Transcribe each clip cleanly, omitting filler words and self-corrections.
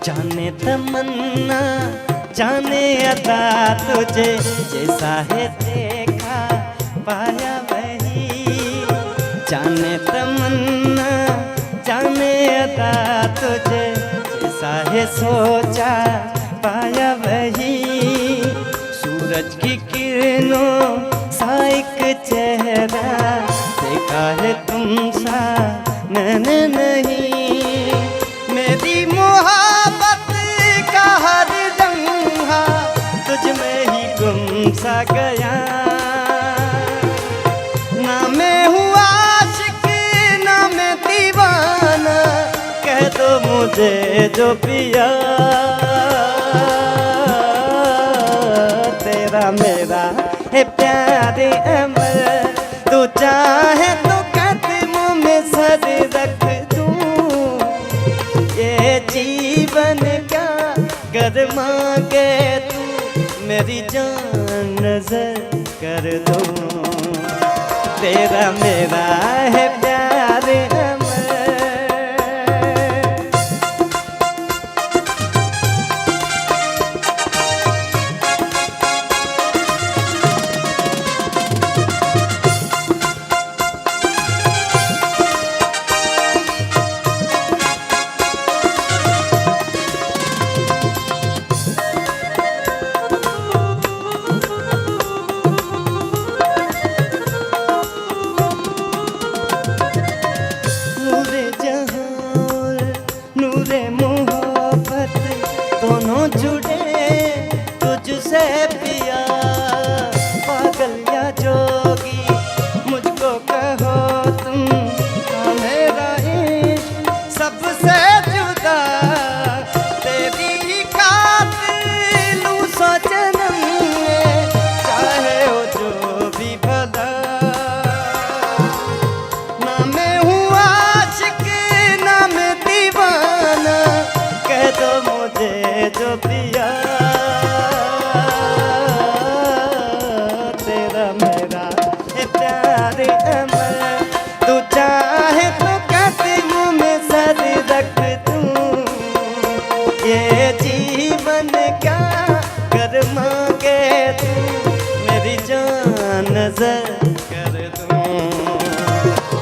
जाने तमन्ना जाने अता तुझे, जैसा है देखा पाया वही। जाने तमन्ना जाने अता तुझे, जैसा है सोचा पाया वही। सूरज की किरणों सा एक चेहरा देखा है तुम सा मैंने नहीं। मेरी मोहब्बत का हर लम्हा तुझ में ही गुम सा गया। ना मैं हूँ आशिक ना मैं दीवाना, कह दो मुझे जो पिया। तेरा मेरा है प्यारे अमर, तू चाहे तो कदमों में सर रख दूं। ये जीवन का कर मांगे तू, मेरी जान नजर कर दूं। तेरा मेरा है प्यारे अमर। दोनों जुड़े तुझसे पिया, पागल या जोगी मुझको कहो तुम। मेरा इश्क सबसे जुदा, तेरी खातिर लूं सौ जन्म में, चाहे हो जो भी भला। ना मैं हूँ आशिक ना मैं दीवाना, कह दो मुझे जो पिया। तेरा मेरा है प्यारे अमर, तू चाहे तो कदमों में सर रख दूं। ये जीवन का कर मांगे तू, मेरी जान नजर कर दूं।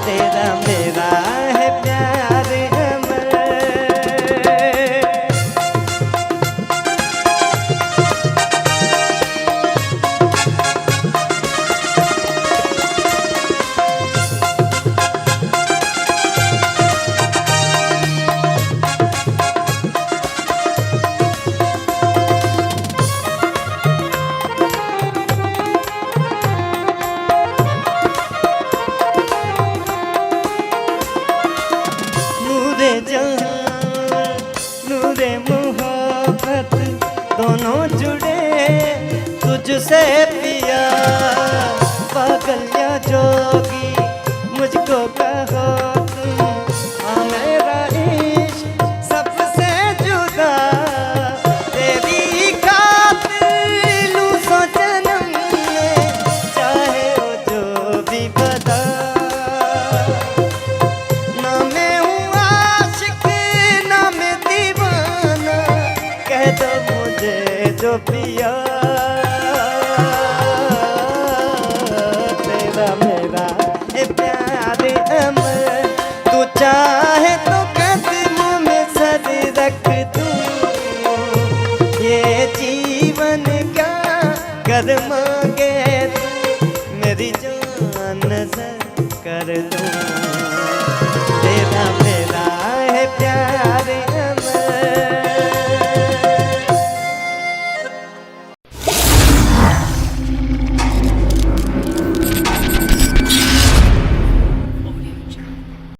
तेरा मेरा है प्यारे अमर। नूरे मोहब्बत दोनों जुड़े तुझसे पिया, पागल या जोगी मुझको कहो तुम। हाँ मेरा इश्क सबसे जुदा, तेरी खातिर लूं सौ जन्म में, चाहे हो जो भी बता। तो मुझे जो पिया। तेरा मेरा है प्यारे अमर, तू चाहे तो कदमों में सर रख दूं। ये जीवन का कर मांगे तू, मेरी जान नजर कर दूं। तेरा